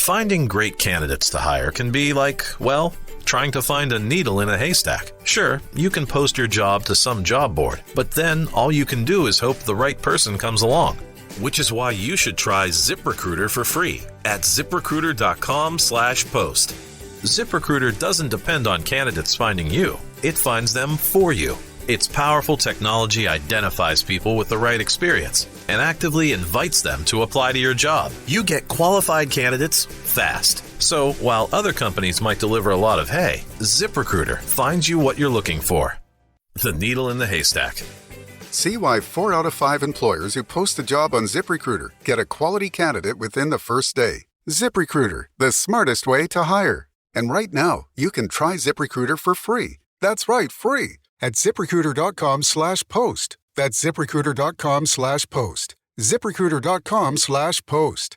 Finding great candidates to hire can be like, well, trying to find a needle in a haystack. Sure, you can post your job to some job board, but then all you can do is hope the right person comes along. Which is why you should try ZipRecruiter for free at ZipRecruiter.com/post. ZipRecruiter doesn't depend on candidates finding you. It finds them for you. Its powerful technology identifies people with the right experience and actively invites them to apply to your job. You get qualified candidates fast. So while other companies might deliver a lot of hay, ZipRecruiter finds you what you're looking for. The needle in the haystack. See why 4 out of 5 employers who post a job on ZipRecruiter get a quality candidate within the first day. ZipRecruiter, the smartest way to hire. And right now, you can try ZipRecruiter for free. That's right, free. At ZipRecruiter.com/post. That's ZipRecruiter.com/post. ZipRecruiter.com/post.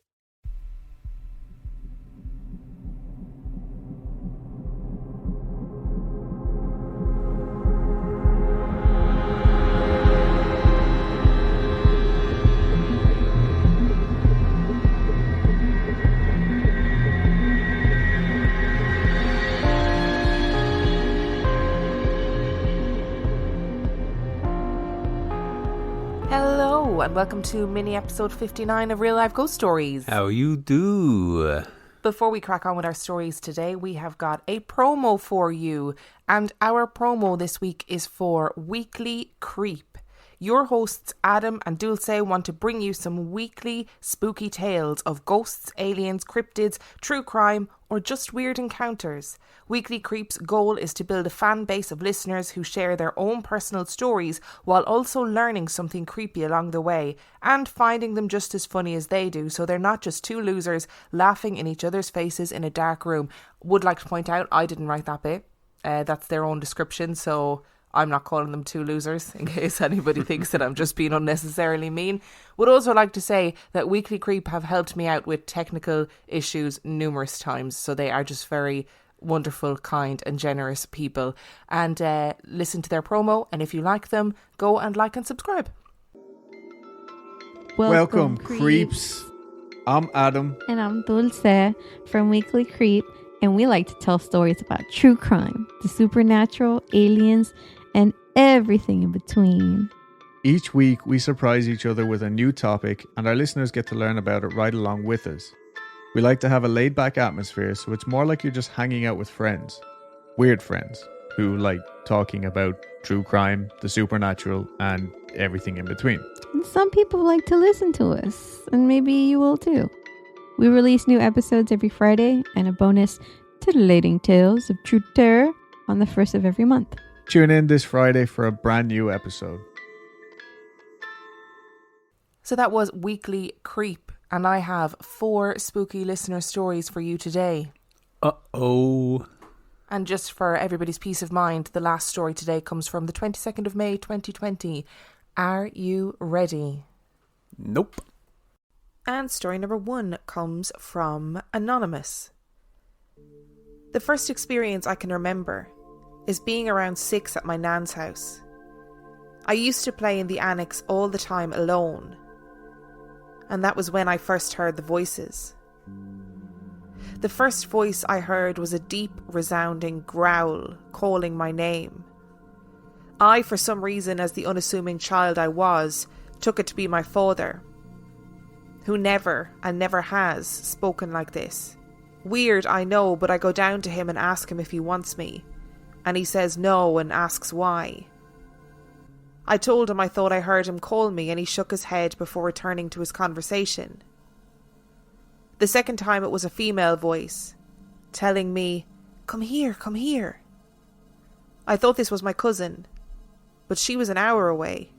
Hello and welcome to mini episode 59 of Real Life Ghost Stories. How you do? Before we crack on with our stories today, we have got a promo for you. And our promo this week is for Weekly Creep. Your hosts Adam and Dulce want to bring you some weekly spooky tales of ghosts, aliens, cryptids, true crime, or just weird encounters. Weekly Creep's goal is to build a fan base of listeners who share their own personal stories while also learning something creepy along the way and finding them just as funny as they do, so they're not just two losers laughing in each other's faces in a dark room. Would like to point out, I didn't write that bit. That's their own description, so I'm not calling them two losers in case anybody thinks that I'm just being unnecessarily mean. Would also like to say that Weekly Creep have helped me out with technical issues numerous times. So they are just very wonderful, kind and generous people. And listen to their promo. And if you like them, go and like and subscribe. Welcome creeps. I'm Adam. And I'm Dulce from Weekly Creep. And we like to tell stories about true crime, the supernatural, aliens, and everything in between. Each week we surprise each other with a new topic and our listeners get to learn about it right along with us. We like to have a laid back atmosphere, so it's more like you're just hanging out with friends. Weird friends who like talking about true crime, the supernatural, and everything in between. And some people like to listen to us, and maybe you will too. We release new episodes every Friday and a bonus titillating tales of true terror on the first of every month. Tune in this Friday for a brand new episode. So that was Weekly Creep, and I have 4 spooky listener stories for you today. Uh-oh. And just for everybody's peace of mind, the last story today comes from the 22nd of May 2020. Are you ready? Nope. And story number 1 comes from Anonymous. The first experience I can remember is being around 6 at my nan's house. I used to play in the annex all the time alone, and that was when I first heard the voices. The first voice I heard was a deep, resounding growl calling my name. I, for some reason, as the unassuming child I was, took it to be my father, who never and never has spoken like this. Weird, I know, but I go down to him and ask him if he wants me, and he says no and asks why. I told him I thought I heard him call me, and he shook his head before returning to his conversation. The second time it was a female voice, telling me, come here, come here. I thought this was my cousin, but she was an hour away.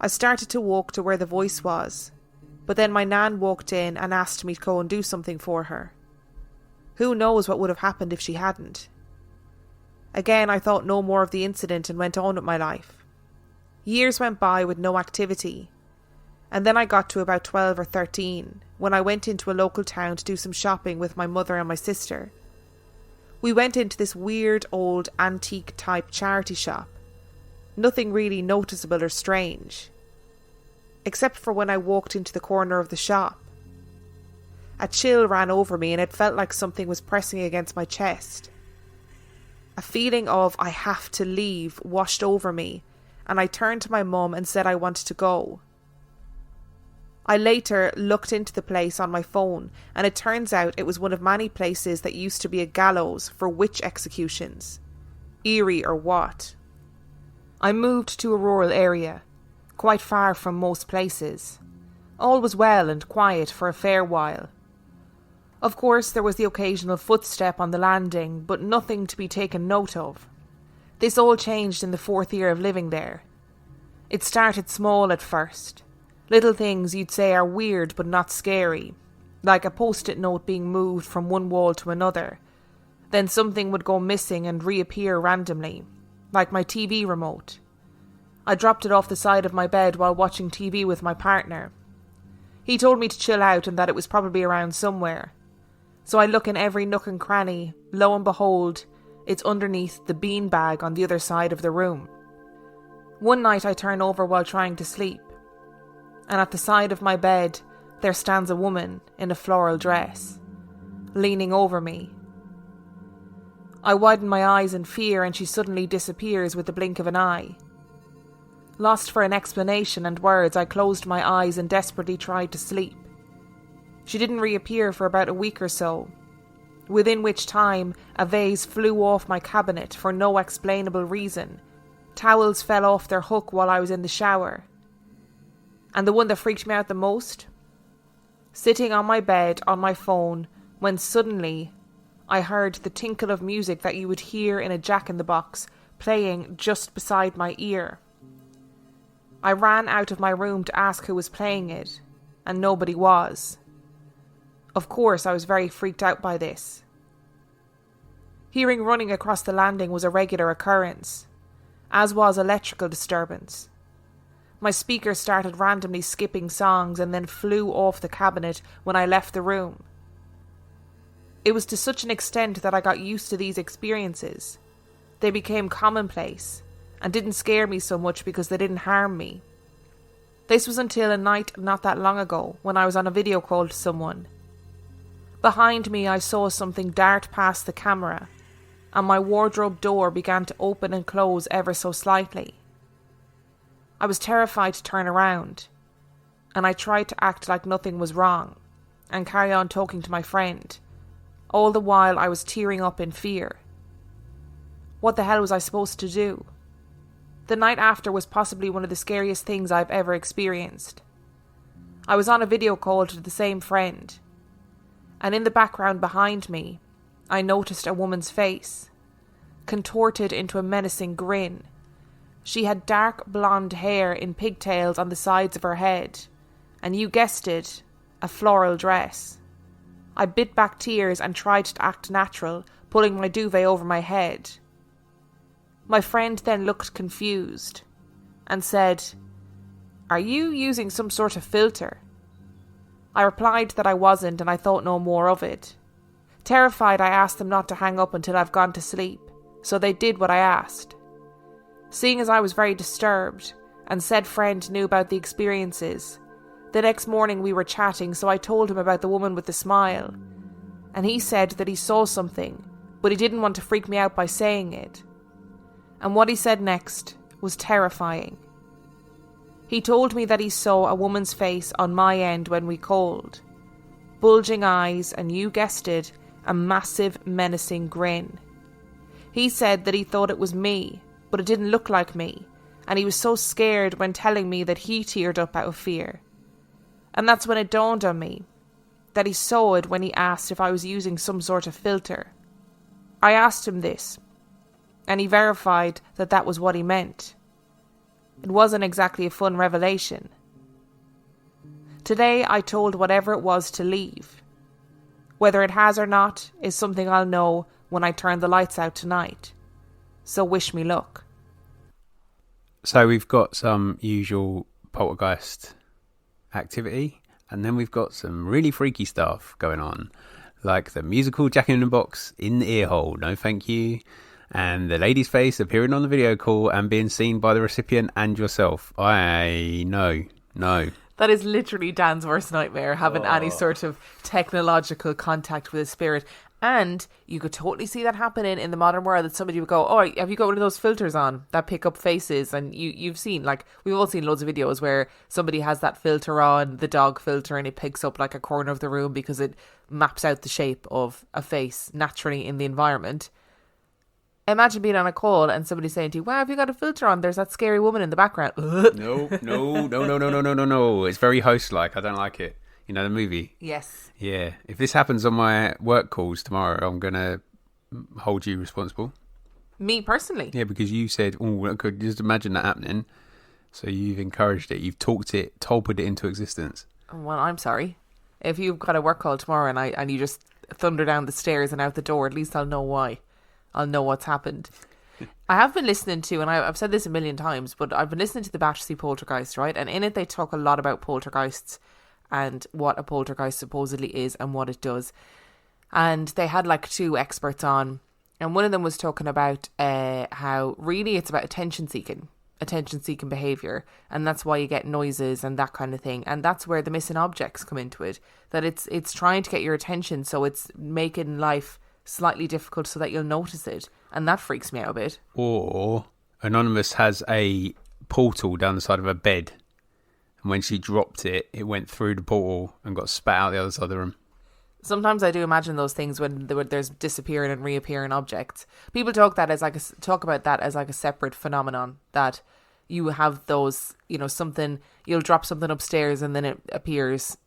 I started to walk to where the voice was, but then my nan walked in and asked me to go and do something for her. Who knows what would have happened if she hadn't? Again, I thought no more of the incident and went on with my life. Years went by with no activity, and then I got to about 12 or 13 when I went into a local town to do some shopping with my mother and my sister. We went into this weird old antique type charity shop. Nothing really noticeable or strange, except for when I walked into the corner of the shop. A chill ran over me and it felt like something was pressing against my chest. A feeling of I have to leave washed over me, and I turned to my mum and said I wanted to go. I later looked into the place on my phone, and it turns out it was one of many places that used to be a gallows for witch executions. Eerie or what? I moved to a rural area, quite far from most places. All was well and quiet for a fair while. Of course, there was the occasional footstep on the landing, but nothing to be taken note of. This all changed in the 4th year of living there. It started small at first. Little things you'd say are weird but not scary, like a post-it note being moved from one wall to another. Then something would go missing and reappear randomly, like my TV remote. I dropped it off the side of my bed while watching TV with my partner. He told me to chill out and that it was probably around somewhere. So I look in every nook and cranny. Lo and behold, it's underneath the beanbag on the other side of the room. One night I turn over while trying to sleep, and at the side of my bed there stands a woman in a floral dress, leaning over me. I widen my eyes in fear and she suddenly disappears with the blink of an eye. Lost for an explanation and words, I closed my eyes and desperately tried to sleep. She didn't reappear for about a week or so, within which time a vase flew off my cabinet for no explainable reason. Towels fell off their hook while I was in the shower. And the one that freaked me out the most? Sitting on my bed on my phone when suddenly I heard the tinkle of music that you would hear in a Jack-in-the-Box playing just beside my ear. I ran out of my room to ask who was playing it, and nobody was. Of course, I was very freaked out by this. Hearing running across the landing was a regular occurrence, as was electrical disturbance. My speaker started randomly skipping songs and then flew off the cabinet when I left the room. It was to such an extent that I got used to these experiences. They became commonplace and didn't scare me so much because they didn't harm me. This was until a night not that long ago when I was on a video call to someone. Behind me I saw something dart past the camera, and my wardrobe door began to open and close ever so slightly. I was terrified to turn around, and I tried to act like nothing was wrong and carry on talking to my friend. All the while I was tearing up in fear. What the hell was I supposed to do? The night after was possibly one of the scariest things I've ever experienced. I was on a video call to the same friend, and in the background behind me, I noticed a woman's face, contorted into a menacing grin. She had dark blonde hair in pigtails on the sides of her head, and you guessed it, a floral dress. I bit back tears and tried to act natural, pulling my duvet over my head. My friend then looked confused and said, "Are you using some sort of filter?" I replied that I wasn't, and I thought no more of it. Terrified, I asked them not to hang up until I've gone to sleep, so they did what I asked. Seeing as I was very disturbed, and said friend knew about the experiences, the next morning we were chatting, so I told him about the woman with the smile, and he said that he saw something, but he didn't want to freak me out by saying it. And what he said next was terrifying. He told me that he saw a woman's face on my end when we called. Bulging eyes and, you guessed it, a massive menacing grin. He said that he thought it was me, but it didn't look like me, and he was so scared when telling me that he teared up out of fear. And that's when it dawned on me that he saw it when he asked if I was using some sort of filter. I asked him this, and he verified that that was what he meant. It wasn't exactly a fun revelation. Today I told whatever it was to leave. Whether it has or not is something I'll know when I turn the lights out tonight. So wish me luck. So we've got some usual poltergeist activity, and then we've got some really freaky stuff going on, like the musical Jack-in-the-Box in the ear hole, no thank you, and the lady's face appearing on the video call and being seen by the recipient and yourself. No. That is literally Dan's worst nightmare, having any sort of technological contact with a spirit. And you could totally see that happening in the modern world, that somebody would go, oh, have you got one of those filters on that pick up faces? And you've seen, like, we've all seen loads of videos where somebody has that filter on, the dog filter, and it picks up like a corner of the room because it maps out the shape of a face naturally in the environment. Imagine being on a call and somebody saying to you, wow, have you got a filter on? There's that scary woman in the background. No. It's very host-like. I don't like it. You know the movie? Yes. Yeah. If this happens on my work calls tomorrow, I'm going to hold you responsible. Me personally? Yeah, because you said, oh, I could just imagine that happening. So you've encouraged it. You've tolpered it into existence. Well, I'm sorry. If you've got a work call tomorrow and you just thunder down the stairs and out the door, at least I'll know why. I'll know what's happened. I have been listening to, and I've said this a million times, but I've been listening to the Battersea Poltergeist, right? And in it, they talk a lot about poltergeists and what a poltergeist supposedly is and what it does. And they had like 2 experts on, and one of them was talking about how really it's about attention seeking behaviour, and that's why you get noises and that kind of thing. And that's where the missing objects come into it, that it's trying to get your attention, so it's making life slightly difficult so that you'll notice it, and that freaks me out a bit. Or Anonymous has a portal down the side of her bed, and when she dropped it, it went through the portal and got spat out the other side of the room. Sometimes I do imagine those things when there's disappearing and reappearing objects. People talk about that as like a separate phenomenon, that you have those, you know, something, you'll drop something upstairs and then it appears,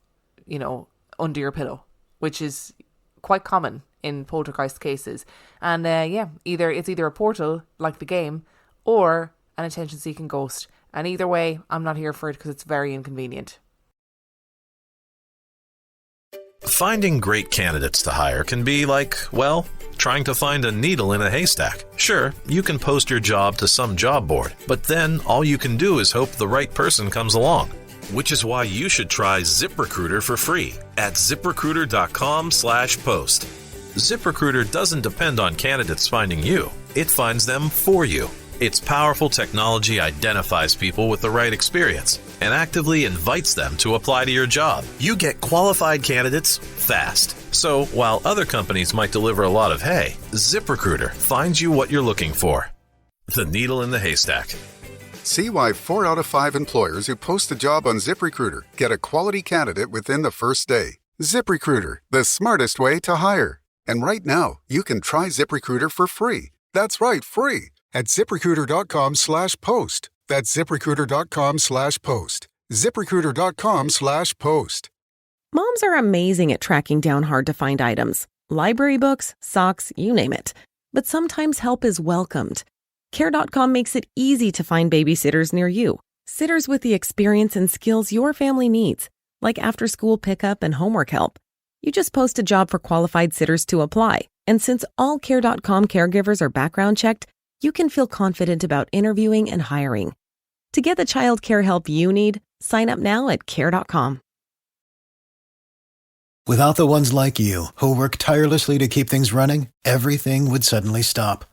you know, under your pillow, which is quite common in poltergeist cases. And it's either a portal like the game or an attention seeking ghost, and either way I'm not here for it because it's very inconvenient. Finding great candidates to hire can be like, well, trying to find a needle in a haystack. Sure, you can post your job to some job board, but then all you can do is hope the right person comes along. Which is why you should try ZipRecruiter for free at ZipRecruiter.com/post. ZipRecruiter doesn't depend on candidates finding you. It finds them for you. Its powerful technology identifies people with the right experience and actively invites them to apply to your job. You get qualified candidates fast. So while other companies might deliver a lot of hay, ZipRecruiter finds you what you're looking for. The needle in the haystack. See why 4 out of 5 employers who post a job on ZipRecruiter get a quality candidate within the first day. ZipRecruiter, the smartest way to hire. And right now, you can try ZipRecruiter for free. That's right, free. At ZipRecruiter.com/post. That's ZipRecruiter.com/post. ZipRecruiter.com/post. Moms are amazing at tracking down hard-to-find items. Library books, socks, you name it. But sometimes help is welcomed. Care.com makes it easy to find babysitters near you. Sitters with the experience and skills your family needs, like after-school pickup and homework help. You just post a job for qualified sitters to apply. And since all Care.com caregivers are background checked, you can feel confident about interviewing and hiring. To get the child care help you need, sign up now at Care.com. Without the ones like you, who work tirelessly to keep things running, everything would suddenly stop.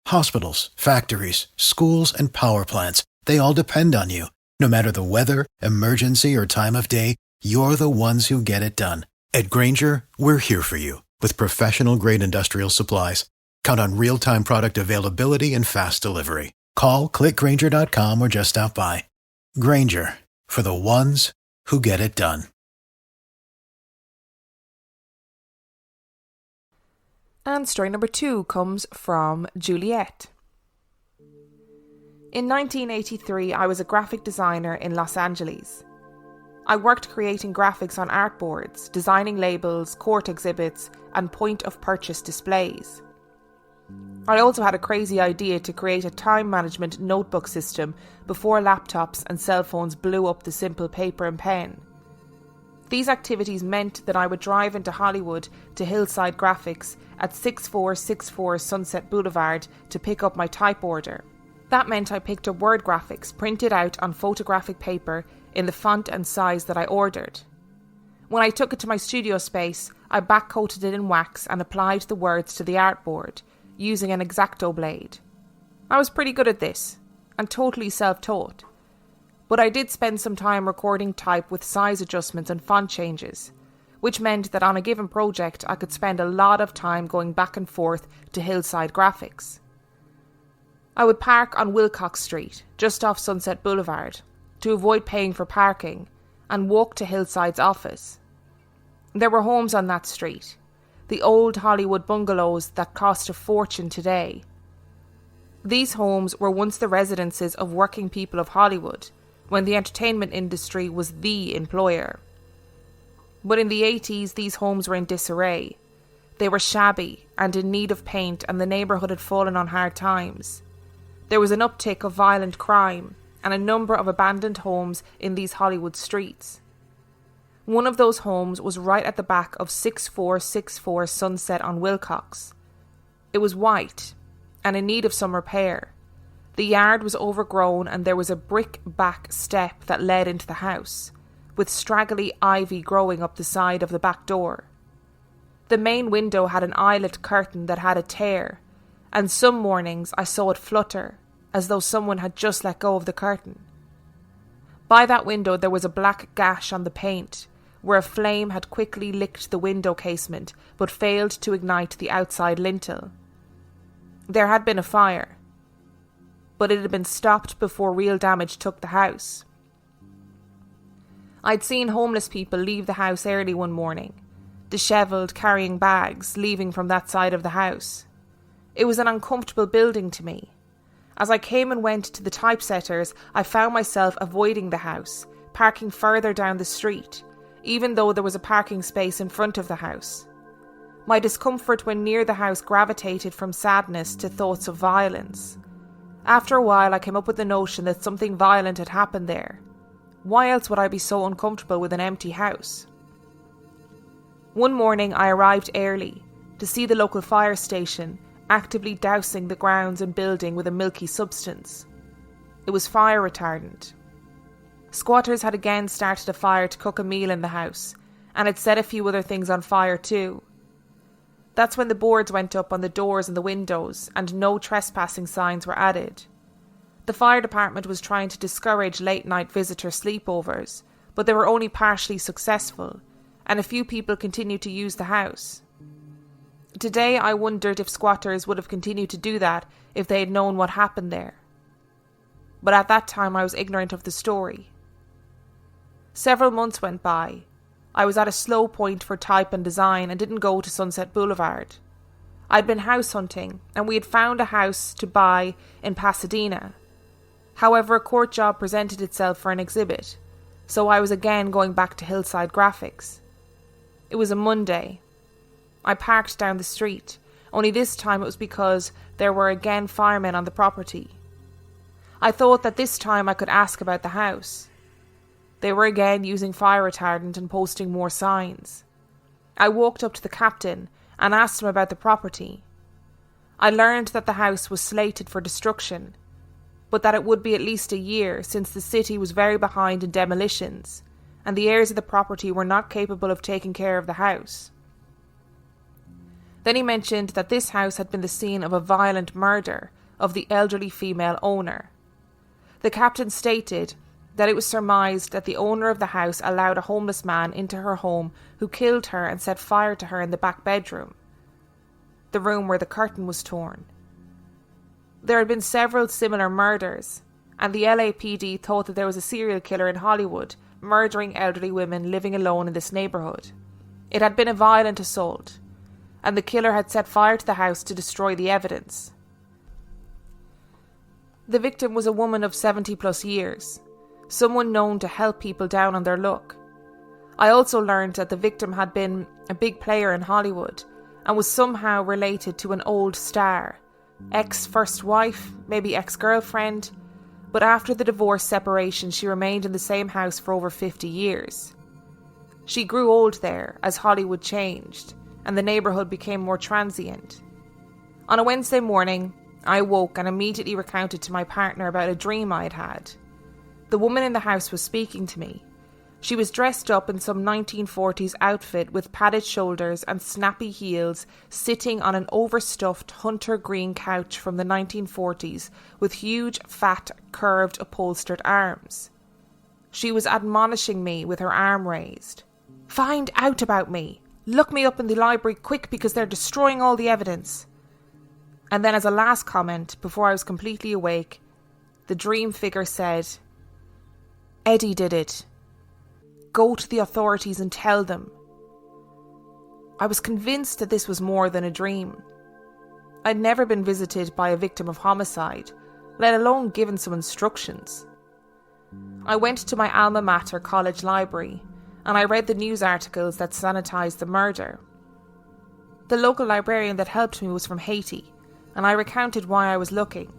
Hospitals, factories, schools, and power plants, they all depend on you. No matter the weather, emergency, or time of day, you're the ones who get it done. At Grainger, we're here for you with professional-grade industrial supplies. Count on real-time product availability and fast delivery. Call, click Grainger.com, or just stop by. Grainger, for the ones who get it done. And story number 2 comes from Juliet. In 1983, I was a graphic designer in Los Angeles. I worked creating graphics on artboards, designing labels, court exhibits, and point-of-purchase displays. I also had a crazy idea to create a time management notebook system before laptops and cell phones blew up the simple paper and pen. These activities meant that I would drive into Hollywood to Hillside Graphics at 6464 Sunset Boulevard to pick up my type order. That meant I picked up Word graphics printed out on photographic paper in the font and size that I ordered. When I took it to my studio space, I back-coated it in wax and applied the words to the artboard, using an X-Acto blade. I was pretty good at this, and totally self-taught. But I did spend some time recording type with size adjustments and font changes, which meant that on a given project I could spend a lot of time going back and forth to Hillside Graphics. I would park on Wilcox Street, just off Sunset Boulevard, to avoid paying for parking, and walk to Hillside's office. There were homes on that street, the old Hollywood bungalows that cost a fortune today. These homes were once the residences of working people of Hollywood, when the entertainment industry was the employer. But in the 80s, these homes were in disarray. They were shabby and in need of paint, and the neighbourhood had fallen on hard times. There was an uptick of violent crime and a number of abandoned homes in these Hollywood streets. One of those homes was right at the back of 6464 Sunset on Wilcox. It was white and in need of some repair. The yard was overgrown and there was a brick back step that led into the house, with straggly ivy growing up the side of the back door. The main window had an eyelet curtain that had a tear, and some mornings I saw it flutter, as though someone had just let go of the curtain. By that window there was a black gash on the paint, where a flame had quickly licked the window casement, but failed to ignite the outside lintel. There had been a fire, but it had been stopped before real damage took the house. I'd seen homeless people leave the house early one morning, dishevelled, carrying bags, leaving from that side of the house. It was an uncomfortable building to me. As I came and went to the typesetters, I found myself avoiding the house, parking further down the street, even though there was a parking space in front of the house. My discomfort when near the house gravitated from sadness to thoughts of violence. After a while, I came up with the notion that something violent had happened there. Why else would I be so uncomfortable with an empty house? One morning I arrived early to see the local fire station actively dousing the grounds and building with a milky substance. It was fire retardant. Squatters had again started a fire to cook a meal in the house, and had set a few other things on fire too. That's when the boards went up on the doors and the windows, and no trespassing signs were added. The fire department was trying to discourage late-night visitor sleepovers, but they were only partially successful, and a few people continued to use the house. Today I wondered if squatters would have continued to do that if they had known what happened there. But at that time I was ignorant of the story. Several months went by. I was at a slow point for type and design and didn't go to Sunset Boulevard. I'd been house hunting, and we had found a house to buy in Pasadena. However, a court job presented itself for an exhibit, so I was again going back to Hillside Graphics. It was a Monday. I parked down the street, only this time it was because there were again firemen on the property. I thought that this time I could ask about the house. They were again using fire retardant and posting more signs. I walked up to the captain and asked him about the property. I learned that the house was slated for destruction, but that it would be at least a year since the city was very behind in demolitions, and the heirs of the property were not capable of taking care of the house. Then he mentioned that this house had been the scene of a violent murder of the elderly female owner. The captain stated that it was surmised that the owner of the house allowed a homeless man into her home who killed her and set fire to her in the back bedroom, the room where the curtain was torn. There had been several similar murders, and the LAPD thought that there was a serial killer in Hollywood murdering elderly women living alone in this neighbourhood. It had been a violent assault, and the killer had set fire to the house to destroy the evidence. The victim was a woman of 70 plus years, someone known to help people down on their luck. I also learned that the victim had been a big player in Hollywood and was somehow related to an old star, ex-first wife, maybe ex-girlfriend, but after the divorce separation she remained in the same house for over 50 years. She grew old there as Hollywood changed and the neighbourhood became more transient. On a Wednesday morning, I awoke and immediately recounted to my partner about a dream I'd had. The woman in the house was speaking to me. She was dressed up in some 1940s outfit with padded shoulders and snappy heels, sitting on an overstuffed hunter green couch from the 1940s with huge, fat, curved, upholstered arms. She was admonishing me with her arm raised. "Find out about me. Look me up in the library quick because they're destroying all the evidence." And then as a last comment, before I was completely awake, the dream figure said, "Eddie did it. Go to the authorities and tell them." I was convinced that this was more than a dream. I'd never been visited by a victim of homicide, let alone given some instructions. I went to my alma mater college library and I read the news articles that sanitised the murder. The local librarian that helped me was from Haiti, and I recounted why I was looking.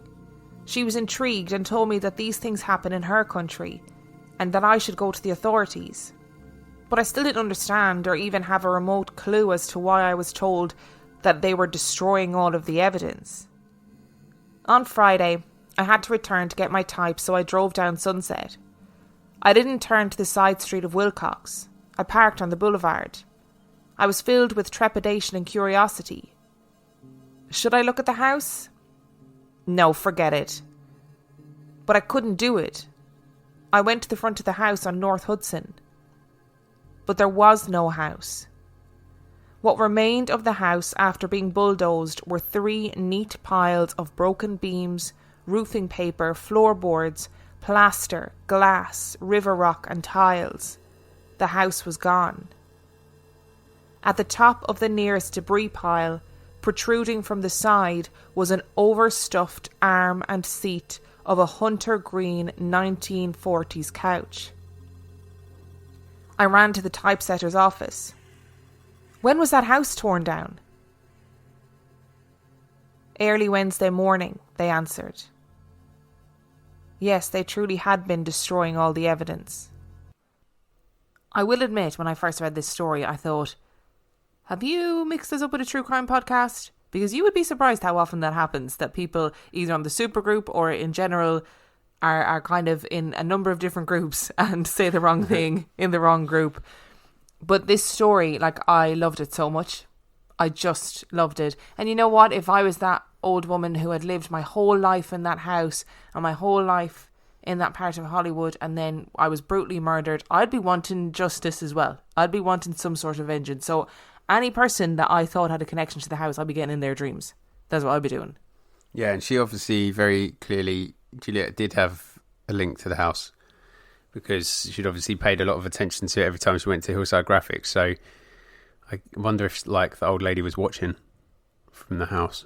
She was intrigued and told me that these things happen in her country and that I should go to the authorities. But I still didn't understand or even have a remote clue as to why I was told that they were destroying all of the evidence. On Friday, I had to return to get my type, so I drove down Sunset. I didn't turn to the side street of Wilcox. I parked on the Boulevard. I was filled with trepidation and curiosity. Should I look at the house? No, forget it. But I couldn't do it. I went to the front of the house on North Hudson. But there was no house. What remained of the house after being bulldozed were 3 neat piles of broken beams, roofing paper, floorboards, plaster, glass, river rock and tiles. The house was gone. At the top of the nearest debris pile, protruding from the side, was an overstuffed arm and seat of a hunter green 1940s couch. I ran to the typesetter's office. "When was that house torn down?" "Early Wednesday morning," they answered. Yes, they truly had been destroying all the evidence. I will admit, when I first read this story, I thought, have you mixed this up with a true crime podcast? Because you would be surprised how often that happens, that people either on the supergroup or in general are kind of in a number of different groups and say the wrong thing in the wrong group. But this story, I loved it so much. I just loved it. And you know what? If I was that old woman who had lived my whole life in that house and my whole life in that part of Hollywood, and then I was brutally murdered, I'd be wanting justice as well. I'd be wanting some sort of vengeance. So any person that I thought had a connection to the house, I'd be getting in their dreams. That's what I'd be doing. Yeah, and she obviously very clearly, Juliet did have a link to the house because she'd obviously paid a lot of attention to it every time she went to Hillside Graphics. So I wonder if the old lady was watching from the house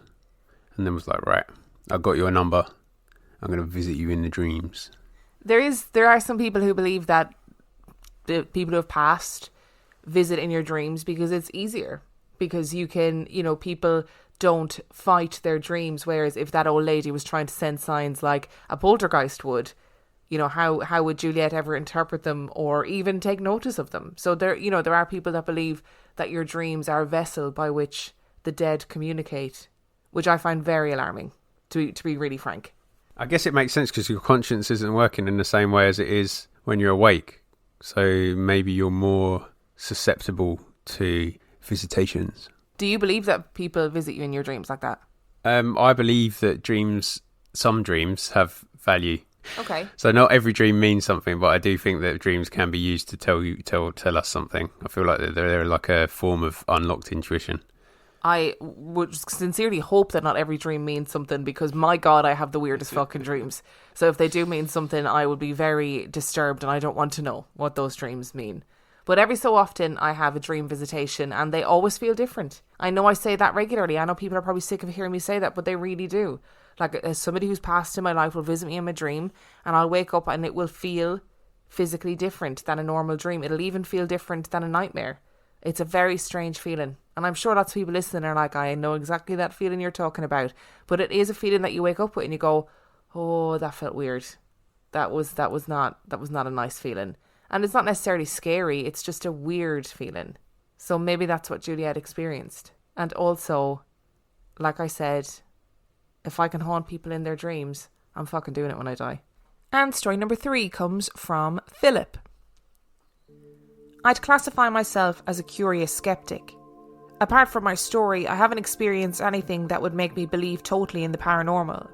and then was like, right, I've got your number. I'm going to visit you in the dreams. There are some people who believe that the people who have passed visit in your dreams because it's easier. Because you can, people don't fight their dreams. Whereas if that old lady was trying to send signs like a poltergeist would, how would Juliet ever interpret them or even take notice of them? So there are people that believe that your dreams are a vessel by which the dead communicate, which I find very alarming, to be really frank. I guess it makes sense because your conscience isn't working in the same way as it is when you're awake. So maybe you're more susceptible to visitations. Do you believe that people visit you in your dreams like that? I believe that some dreams have value. Okay. So not every dream means something, but I do think that dreams can be used to tell us something. I feel like they're like a form of unlocked intuition. I would sincerely hope that not every dream means something because, my God, I have the weirdest fucking dreams. So if they do mean something, I would be very disturbed and I don't want to know what those dreams mean. But every so often I have a dream visitation and they always feel different. I know I say that regularly. I know people are probably sick of hearing me say that, but they really do. As somebody who's passed in my life will visit me in my dream and I'll wake up and it will feel physically different than a normal dream. It'll even feel different than a nightmare. It's a very strange feeling. And I'm sure lots of people listening are like, I know exactly that feeling you're talking about. But it is a feeling that you wake up with and you go, oh, that felt weird. That was not a nice feeling. And it's not necessarily scary. It's just a weird feeling. So maybe that's what Juliet experienced. And also, like I said, if I can haunt people in their dreams, I'm fucking doing it when I die. And story number 3 comes from Philip. I'd classify myself as a curious skeptic. Apart from my story, I haven't experienced anything that would make me believe totally in the paranormal.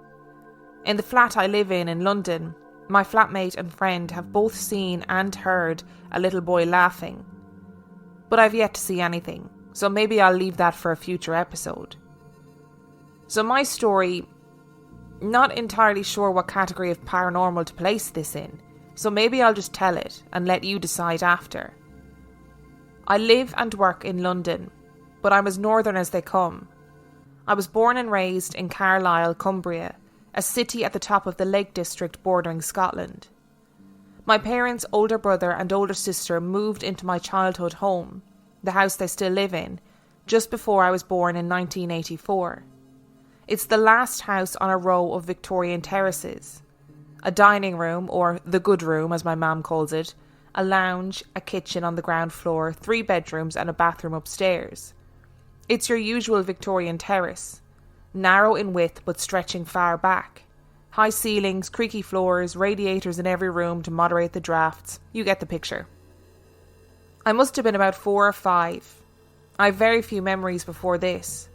In the flat I live in London, My flatmate and friend have both seen and heard a little boy laughing, but I've yet to see anything, so maybe I'll leave that for a future episode. So my story, not entirely sure what category of paranormal to place this in, so maybe I'll just tell it and let you decide after. I live and work in London, but I'm as northern as they come. I was born and raised in Carlisle, Cumbria, a city at the top of the Lake District bordering Scotland. My parents' older brother and older sister moved into my childhood home, the house they still live in, just before I was born in 1984. It's the last house on a row of Victorian terraces. A dining room, or the good room as my mum calls it, a lounge, a kitchen on the ground floor, 3 bedrooms and a bathroom upstairs. It's your usual Victorian terrace, narrow in width but stretching far back. High ceilings, creaky floors, radiators in every room to moderate the drafts. You get the picture. I must have been about 4 or 5. I have very few memories before this.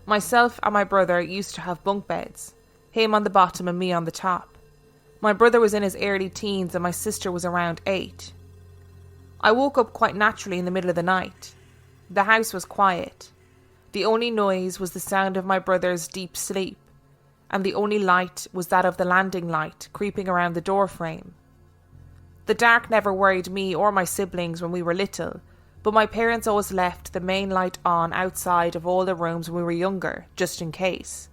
Myself and my brother used to have bunk beds, him on the bottom and me on the top. My brother was in his early teens and my sister was around 8. I woke up quite naturally in the middle of the night. The house was quiet. The only noise was the sound of my brother's deep sleep, and the only light was that of the landing light creeping around the door frame. The dark never worried me or my siblings when we were little, but my parents always left the main light on outside of all the rooms when we were younger, just in case.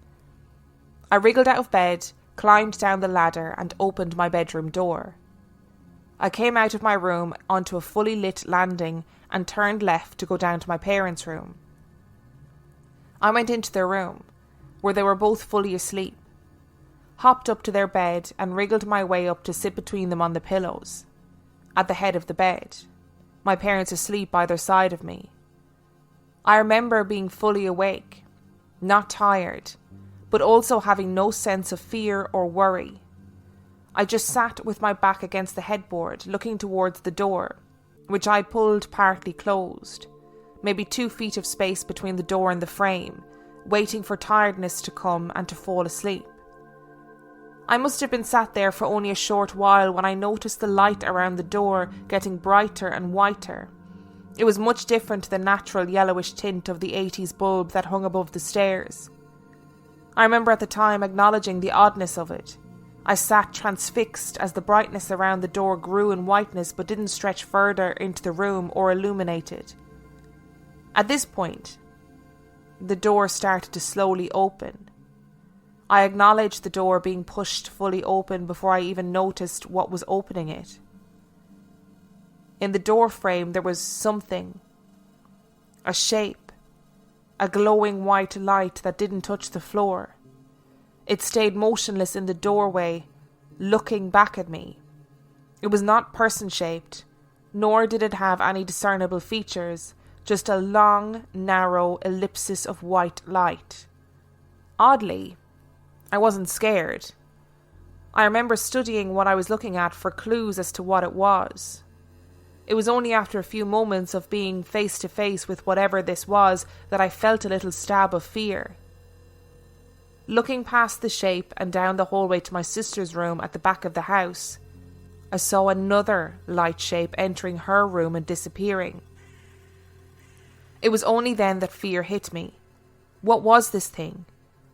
I wriggled out of bed, climbed down the ladder and opened my bedroom door. I came out of my room onto a fully lit landing and turned left to go down to my parents' room. I went into their room, where they were both fully asleep, hopped up to their bed and wriggled my way up to sit between them on the pillows, at the head of the bed, my parents asleep either side of me. I remember being fully awake, not tired, but also having no sense of fear or worry. I just sat with my back against the headboard, looking towards the door, which I pulled partly closed, maybe 2 feet of space between the door and the frame, waiting for tiredness to come and to fall asleep. I must have been sat there for only a short while when I noticed the light around the door getting brighter and whiter. It was much different to the natural yellowish tint of the 80s bulb that hung above the stairs. I remember at the time acknowledging the oddness of it. I sat transfixed as the brightness around the door grew in whiteness but didn't stretch further into the room or illuminate it. At this point, the door started to slowly open. I acknowledged the door being pushed fully open before I even noticed what was opening it. In the door frame there was something, a shape, a glowing white light that didn't touch the floor. It stayed motionless in the doorway, looking back at me. It was not person-shaped, nor did it have any discernible features, just a long, narrow ellipsis of white light. Oddly, I wasn't scared. I remember studying what I was looking at for clues as to what it was. It was only after a few moments of being face to face with whatever this was that I felt a little stab of fear. Looking past the shape and down the hallway to my sister's room at the back of the house, I saw another light shape entering her room and disappearing. It was only then that fear hit me. What was this thing?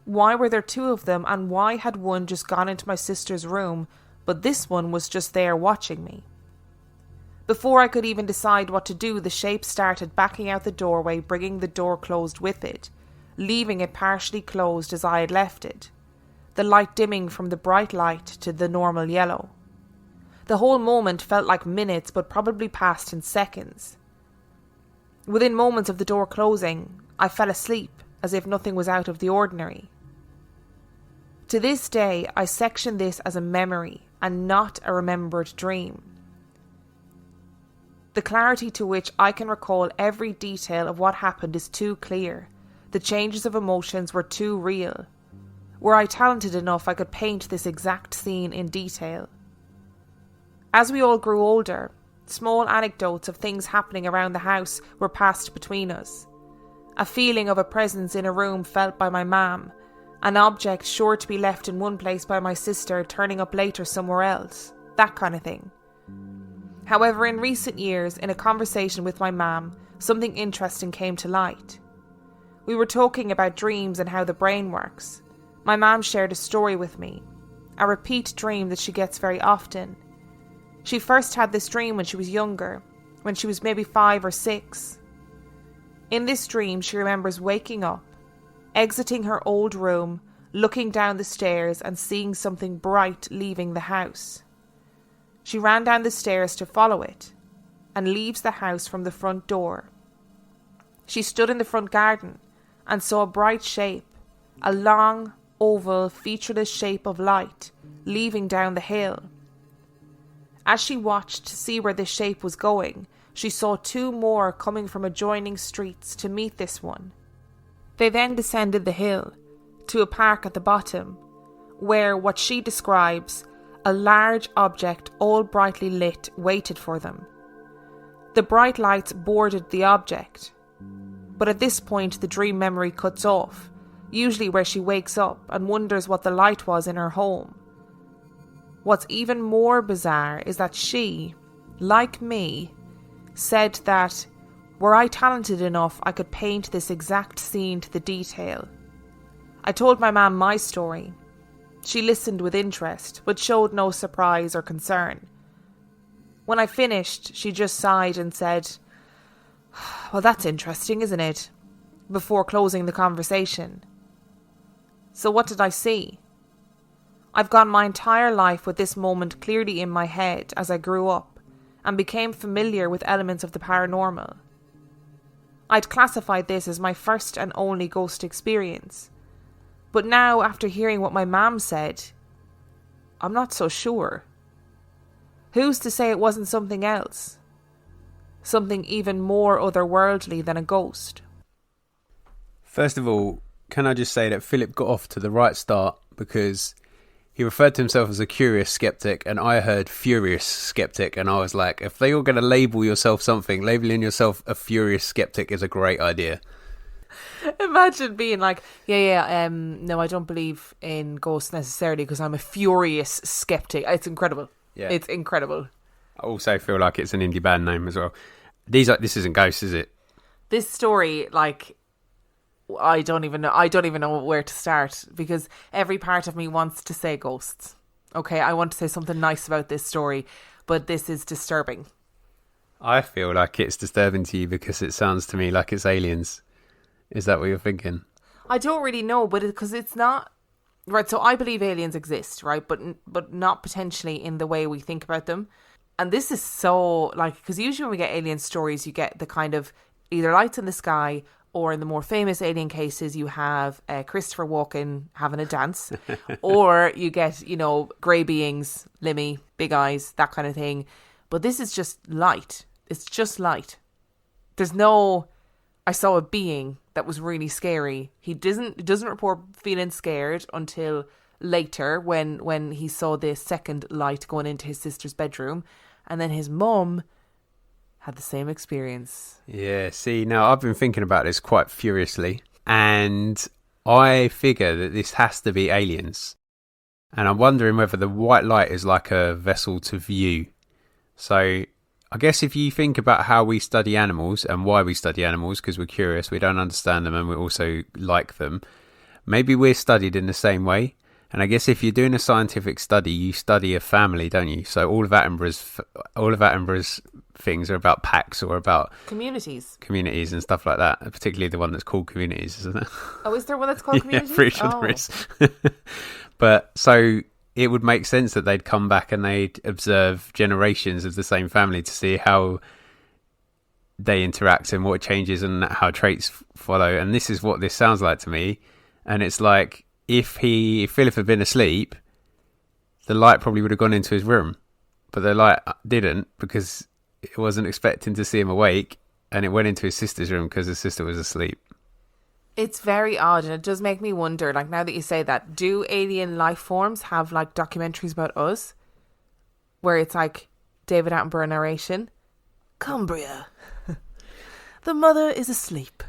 Why were there 2 of them, and why had one just gone into my sister's room, but this one was just there watching me? Before I could even decide what to do, the shape started backing out the doorway, bringing the door closed with it, leaving it partially closed as I had left it, the light dimming from the bright light to the normal yellow. The whole moment felt like minutes, but probably passed in seconds. Within moments of the door closing, I fell asleep, as if nothing was out of the ordinary. To this day, I section this as a memory and not a remembered dream. The clarity to which I can recall every detail of what happened is too clear. The changes of emotions were too real. Were I talented enough, I could paint this exact scene in detail. As we all grew older, small anecdotes of things happening around the house were passed between us. A feeling of a presence in a room felt by my mum, An object sure to be left in one place by my sister turning up later somewhere else. That kind of thing. However, in recent years, in a conversation with my mum, something interesting came to light. We were talking about dreams and how the brain works. My mum shared a story with me, a repeat dream that she gets very often. She first had this dream when she was younger, when she was maybe 5 or 6. In this dream, she remembers waking up, exiting her old room, looking down the stairs and seeing something bright leaving the house. She ran down the stairs to follow it and leaves the house from the front door. She stood in the front garden and saw a bright shape, a long, oval, featureless shape of light leaving down the hill. As she watched to see where this shape was going, she saw 2 more coming from adjoining streets to meet this one. They then descended the hill to a park at the bottom, where what she describes, a large object all brightly lit, waited for them. The bright lights boarded the object, but at this point the dream memory cuts off, usually where she wakes up and wonders what the light was in her home. What's even more bizarre is that she, like me, said that were I talented enough, I could paint this exact scene to the detail. I told my mum my story. She listened with interest, but showed no surprise or concern. When I finished, she just sighed and said, "Well, that's interesting, isn't it?" before closing the conversation. So what did I see? I've gone my entire life with this moment clearly in my head as I grew up and became familiar with elements of the paranormal. I'd classified this as my first and only ghost experience. But now, after hearing what my mum said, I'm not so sure. Who's to say it wasn't something else? Something even more otherworldly than a ghost? First of all, can I just say that Philip got off to the right start, because he referred to himself as a curious skeptic and I heard furious skeptic, and I was like, if they all going to label yourself something, labeling yourself a furious skeptic is a great idea. Imagine being like, no, I don't believe in ghosts necessarily because I'm a furious skeptic. It's incredible. Yeah. It's incredible. I also feel like it's an indie band name as well. This isn't ghosts, is it? This story, like, I don't even know where to start, because every part of me wants to say ghosts. Okay, I want to say something nice about this story, but this is disturbing. I feel like it's disturbing to you because it sounds to me like it's aliens. Is that what you're thinking? I don't really know, but because it's not right. So I believe aliens exist, right? But not potentially in the way we think about them. And this is so like, because usually when we get alien stories, you get the kind of either lights in the sky, or in the more famous alien cases, you have Christopher Walken having a dance, or you get, grey beings, Limmy, big eyes, that kind of thing. But this is just light. It's just light. There's no, I saw a being that was really scary. He doesn't report feeling scared until later when he saw the second light going into his sister's bedroom, and then his mum had the same experience. Yeah, see, now I've been thinking about this quite furiously, and I figure that this has to be aliens. And I'm wondering whether the white light is like a vessel to view. So I guess if you think about how we study animals and why we study animals, because we're curious, we don't understand them and we also like them, maybe we're studied in the same way. And I guess if you're doing a scientific study, you study a family, don't you? So all of Attenborough's things are about packs or about communities and stuff like that. Particularly the one that's called Communities, isn't it? Oh, is there one that's called Communities? Yeah, pretty sure there is. But so it would make sense that they'd come back and they'd observe generations of the same family to see how they interact and what changes and how traits follow. And this is what this sounds like to me. And it's like, if Philip had been asleep, the light probably would have gone into his room, but the light didn't, because it wasn't expecting to see him awake, and it went into his sister's room because his sister was asleep. It's very odd, and it does make me wonder, like, now that you say that, do alien life forms have like documentaries about us where it's like David Attenborough narration? Cumbria, the mother is asleep.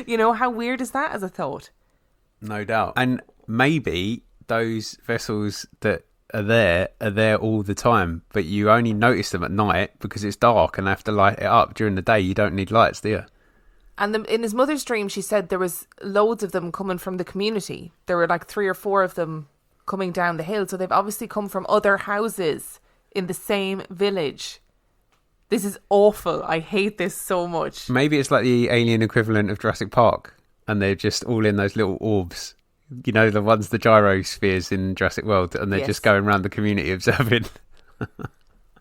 How weird is that as a thought? No doubt. And maybe those vessels that are there all the time, but you only notice them at night because it's dark and have to light it up. During the day, you don't need lights, do you? And in his mother's dream, she said there was loads of them coming from the community. There were like 3 or 4 of them coming down the hill. So they've obviously come from other houses in the same village. This is awful. I hate this so much. Maybe it's like the alien equivalent of Jurassic Park, and they're just all in those little orbs. You know, the ones, the gyrospheres in Jurassic World, and they're just going around the community observing.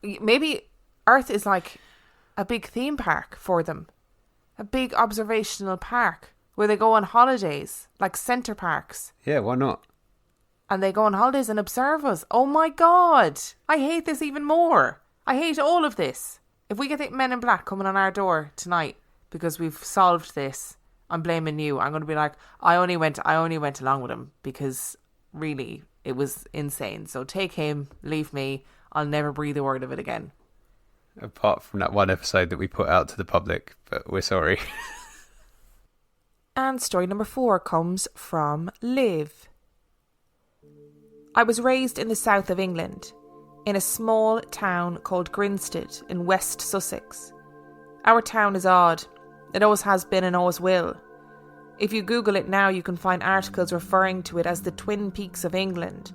Maybe Earth is like a big theme park for them. A big observational park where they go on holidays, like centre parks. Yeah, why not? And they go on holidays and observe us. Oh my God. I hate this even more. I hate all of this. If we get the Men in Black coming on our door tonight because we've solved this, I'm blaming you. I'm going to be like, I only went along with him because really it was insane. So take him, leave me. I'll never breathe a word of it again. Apart from that one episode that we put out to the public, but we're sorry. And story number 4 comes from Liv. I was raised in the south of England, in a small town called Grinstead in West Sussex. Our town is odd. It always has been and always will. If you Google it now, you can find articles referring to it as the Twin Peaks of England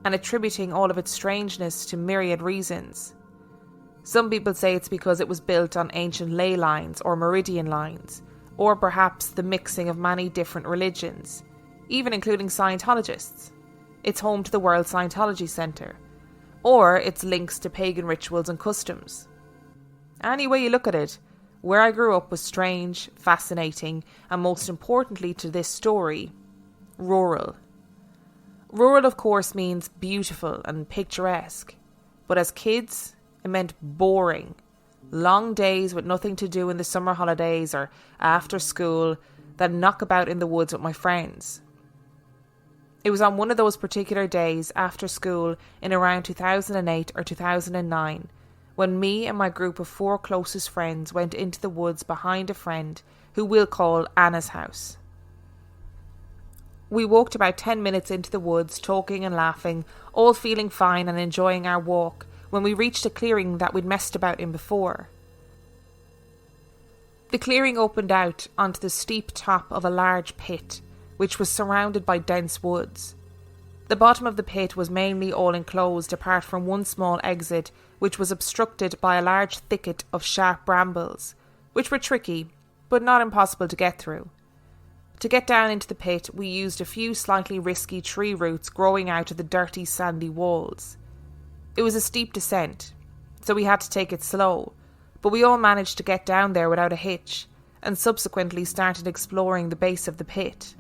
and attributing all of its strangeness to myriad reasons. Some people say it's because it was built on ancient ley lines or meridian lines, or perhaps the mixing of many different religions, even including Scientologists. It's home to the World Scientology Centre, or its links to pagan rituals and customs. Any way you look at it, where I grew up was strange, fascinating, and most importantly to this story, rural. Rural, of course, means beautiful and picturesque, but as kids, it meant boring. Long days with nothing to do in the summer holidays or after school, then knock about in the woods with my friends. It was on one of those particular days after school in around 2008 or 2009 when me and my group of 4 closest friends went into the woods behind a friend who we'll call Anna's house. We walked about 10 minutes into the woods, talking and laughing, all feeling fine and enjoying our walk, when we reached a clearing that we'd messed about in before. The clearing opened out onto the steep top of a large pit, which was surrounded by dense woods. The bottom of the pit was mainly all enclosed apart from one small exit, which was obstructed by a large thicket of sharp brambles, which were tricky, but not impossible to get through. To get down into the pit, we used a few slightly risky tree roots growing out of the dirty sandy walls. It was a steep descent, so we had to take it slow, but we all managed to get down there without a hitch, and subsequently started exploring the base of the pit.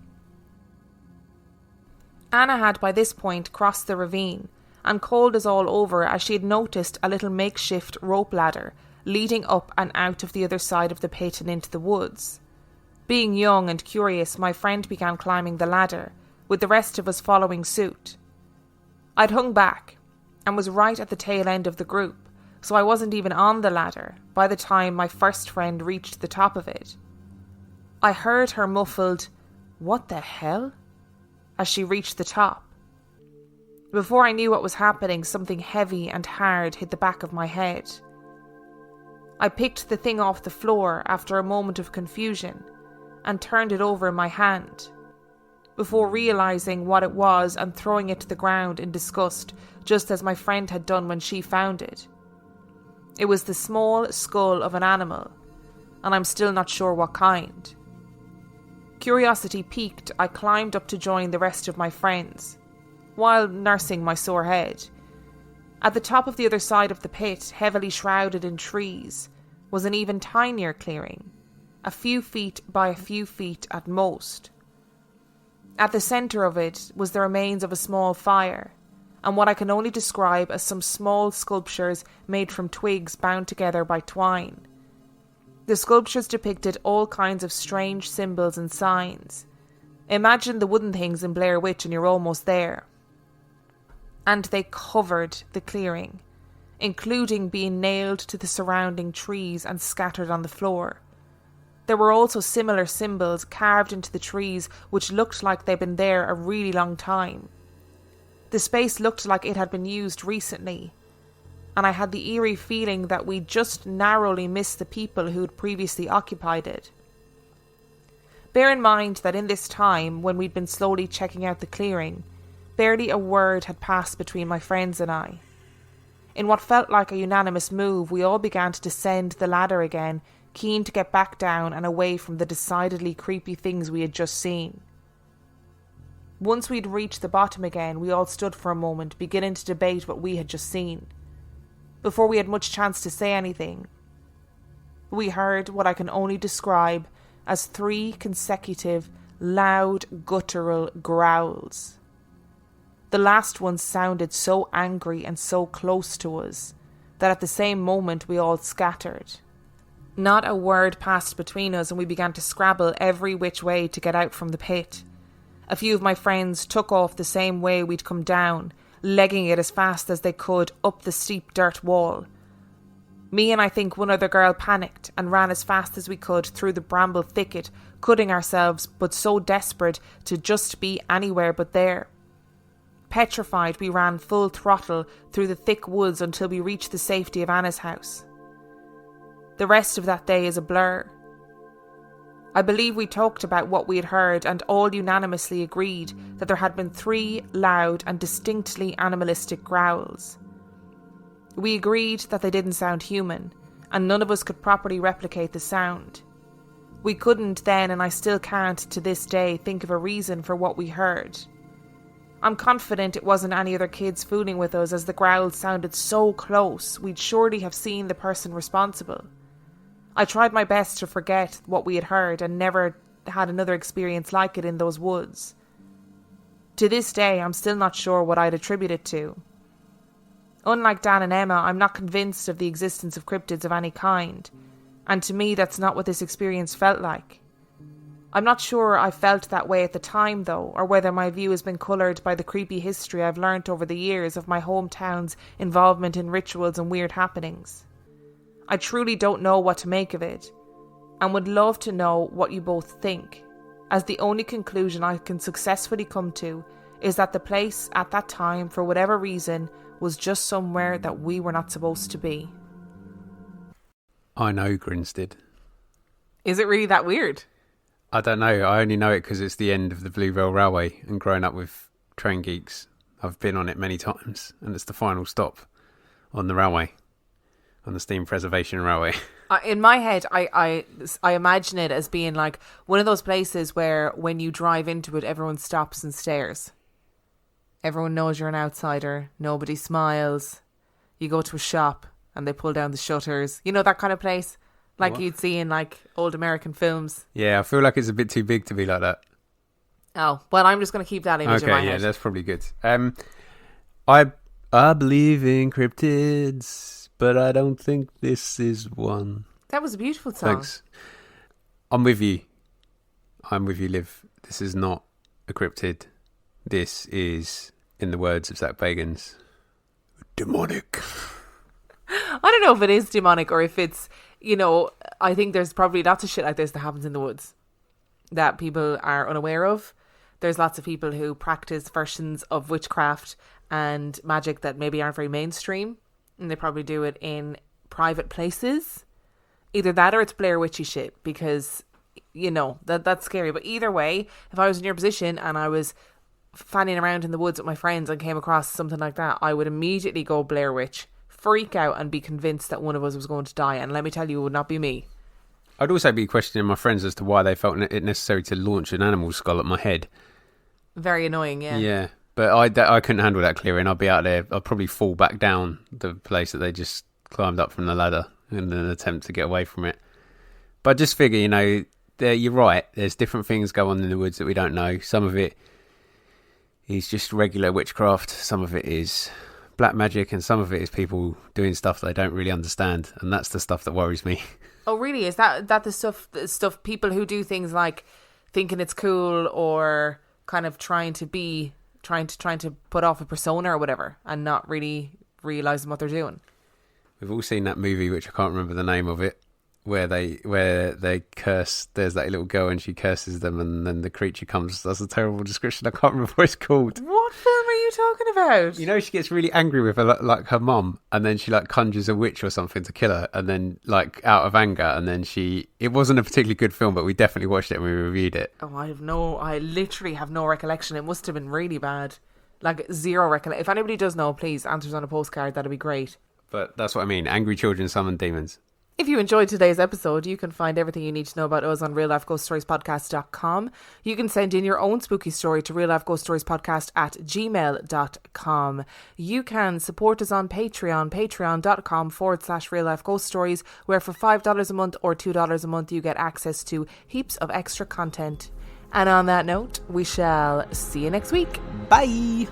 Anna had by this point crossed the ravine, and called us all over as she had noticed a little makeshift rope ladder leading up and out of the other side of the pit and into the woods. Being young and curious, my friend began climbing the ladder, with the rest of us following suit. I'd hung back, and was right at the tail end of the group, so I wasn't even on the ladder by the time my first friend reached the top of it. I heard her muffled, "What the hell?" as she reached the top. Before I knew what was happening, something heavy and hard hit the back of my head. I picked the thing off the floor after a moment of confusion and turned it over in my hand, before realising what it was and throwing it to the ground in disgust, just as my friend had done when she found it. It was the small skull of an animal, and I'm still not sure what kind. Curiosity piqued, I climbed up to join the rest of my friends, while nursing my sore head. At the top of the other side of the pit, heavily shrouded in trees, was an even tinier clearing, a few feet by a few feet at most. At the centre of it was the remains of a small fire, and what I can only describe as some small sculptures made from twigs bound together by twine. The sculptures depicted all kinds of strange symbols and signs. Imagine the wooden things in Blair Witch and you're almost there. And they covered the clearing, including being nailed to the surrounding trees and scattered on the floor. There were also similar symbols carved into the trees which looked like they'd been there a really long time. The space looked like it had been used recently, and I had the eerie feeling that we'd just narrowly missed the people who'd previously occupied it. Bear in mind that in this time, when we'd been slowly checking out the clearing, barely a word had passed between my friends and I. In what felt like a unanimous move, we all began to descend the ladder again, keen to get back down and away from the decidedly creepy things we had just seen. Once we'd reached the bottom again, we all stood for a moment, beginning to debate what we had just seen. Before we had much chance to say anything, we heard what I can only describe as 3 consecutive, loud, guttural growls. The last one sounded so angry and so close to us that at the same moment we all scattered. Not a word passed between us, and we began to scrabble every which way to get out from the pit. A few of my friends took off the same way we'd come down, legging it as fast as they could up the steep dirt wall. Me and I think one other girl panicked and ran as fast as we could through the bramble thicket, cutting ourselves, but so desperate to just be anywhere but there. Petrified, we ran full throttle through the thick woods until we reached the safety of Anna's house. The rest of that day is a blur. I believe we talked about what we had heard and all unanimously agreed that there had been 3 loud and distinctly animalistic growls. We agreed that they didn't sound human, and none of us could properly replicate the sound. We couldn't then, and I still can't to this day, think of a reason for what we heard. I'm confident it wasn't any other kids fooling with us, as the growls sounded so close we'd surely have seen the person responsible. I tried my best to forget what we had heard and never had another experience like it in those woods. To this day, I'm still not sure what I'd attribute it to. Unlike Dan and Emma, I'm not convinced of the existence of cryptids of any kind, and to me that's not what this experience felt like. I'm not sure I felt that way at the time though, or whether my view has been coloured by the creepy history I've learnt over the years of my hometown's involvement in rituals and weird happenings. I truly don't know what to make of it, and would love to know what you both think, as the only conclusion I can successfully come to is that the place at that time, for whatever reason, was just somewhere that we were not supposed to be. I know Grinstead. Is it really that weird? I don't know. I only know it because it's the end of the Blue Rail Railway, and growing up with train geeks, I've been on it many times, and it's the final stop on the railway, on the Steam Preservation Railway. In my head, I imagine it as being like one of those places where when you drive into it, everyone stops and stares. Everyone knows you're an outsider. Nobody smiles. You go to a shop and they pull down the shutters. You know, that kind of place? Like what? You'd see in like old American films. Yeah, I feel like it's a bit too big to be like that. Oh, well, I'm just going to keep that image in my head. Okay, yeah, that's probably good. I believe in cryptids, but I don't think this is one. That was a beautiful song. Thanks. I'm with you. Liv. This is not a cryptid. This is, in the words of Zach Bagans, demonic. I don't know if it is demonic or if it's, you know, I think there's probably lots of shit like this that happens in the woods that people are unaware of. There's lots of people who practice versions of witchcraft and magic that maybe aren't very mainstream, and they probably do it in private places. Either that or it's Blair Witchy shit, because, you know, that's scary. But either way, if I was in your position and I was fanning around in the woods with my friends and came across something like that, I would immediately go Blair Witch, freak out and be convinced that one of us was going to die. And let me tell you, it would not be me. I'd also be questioning my friends as to why they felt it necessary to launch an animal skull at my head. Very annoying, yeah. Yeah, but I couldn't handle that clearing. I'd be out there, I'd probably fall back down the place that they just climbed up from the ladder in an attempt to get away from it. But I just figure, you know, you're right, there's different things go on in the woods that we don't know. Some of it is just regular witchcraft, some of it is black magic, and some of it is people doing stuff they don't really understand, and that's the stuff that worries me. Oh really? Is that the stuff people who do things like thinking it's cool or kind of trying to put off a persona or whatever and not really realising what they're doing? We've all seen that movie, which I can't remember the name of it, where they curse. There's that little girl and she curses them, and then the creature comes. That's a terrible description. I can't remember what it's called. What film are you talking about? You know, she gets really angry with her, like her mum, and then she like conjures a witch or something to kill her, and then like out of anger, and then it wasn't a particularly good film, but we definitely watched it when we reviewed it. Oh, I literally have no recollection. It must have been really bad. Like, zero recollection. If anybody does know, please, answers on a postcard. That'd be great. But that's what I mean. Angry children summon demons. If you enjoyed today's episode, you can find everything you need to know about us on reallifeghoststoriespodcast.com. You can send in your own spooky story to reallifeghoststoriespodcast@gmail.com. You can support us on Patreon, patreon.com/reallifeghoststories, where for $5 a month or $2 a month, you get access to heaps of extra content. And on that note, we shall see you next week. Bye!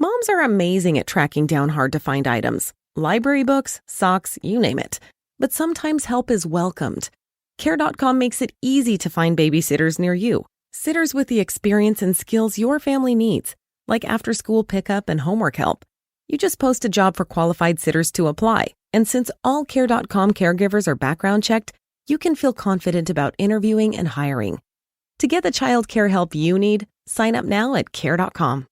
Moms are amazing at tracking down hard-to-find items. Library books, socks, you name it. But sometimes help is welcomed. Care.com makes it easy to find babysitters near you. Sitters with the experience and skills your family needs, like after-school pickup and homework help. You just post a job for qualified sitters to apply. And since all Care.com caregivers are background checked, you can feel confident about interviewing and hiring. To get the child care help you need, sign up now at Care.com.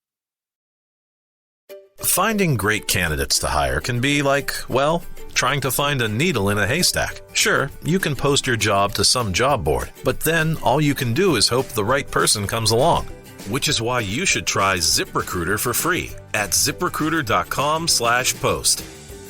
Finding great candidates to hire can be like, well, trying to find a needle in a haystack. Sure, you can post your job to some job board, but then all you can do is hope the right person comes along. Which is why you should try ZipRecruiter for free at ziprecruiter.com/post.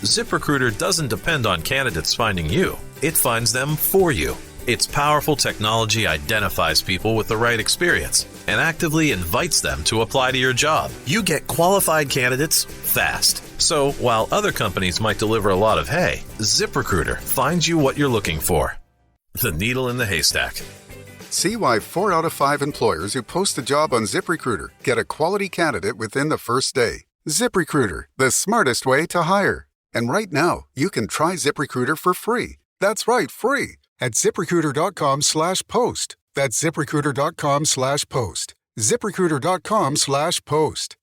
ZipRecruiter doesn't depend on candidates finding you. It finds them for you. Its powerful technology identifies people with the right experience and actively invites them to apply to your job. You get qualified candidates fast. So while other companies might deliver a lot of hay, ZipRecruiter finds you what you're looking for. The needle in the haystack. See why 4 out of 5 employers who post a job on ZipRecruiter get a quality candidate within the first day. ZipRecruiter, the smartest way to hire. And right now, you can try ZipRecruiter for free. That's right, free. At ZipRecruiter.com/post. That's ZipRecruiter.com/post. ZipRecruiter.com/post.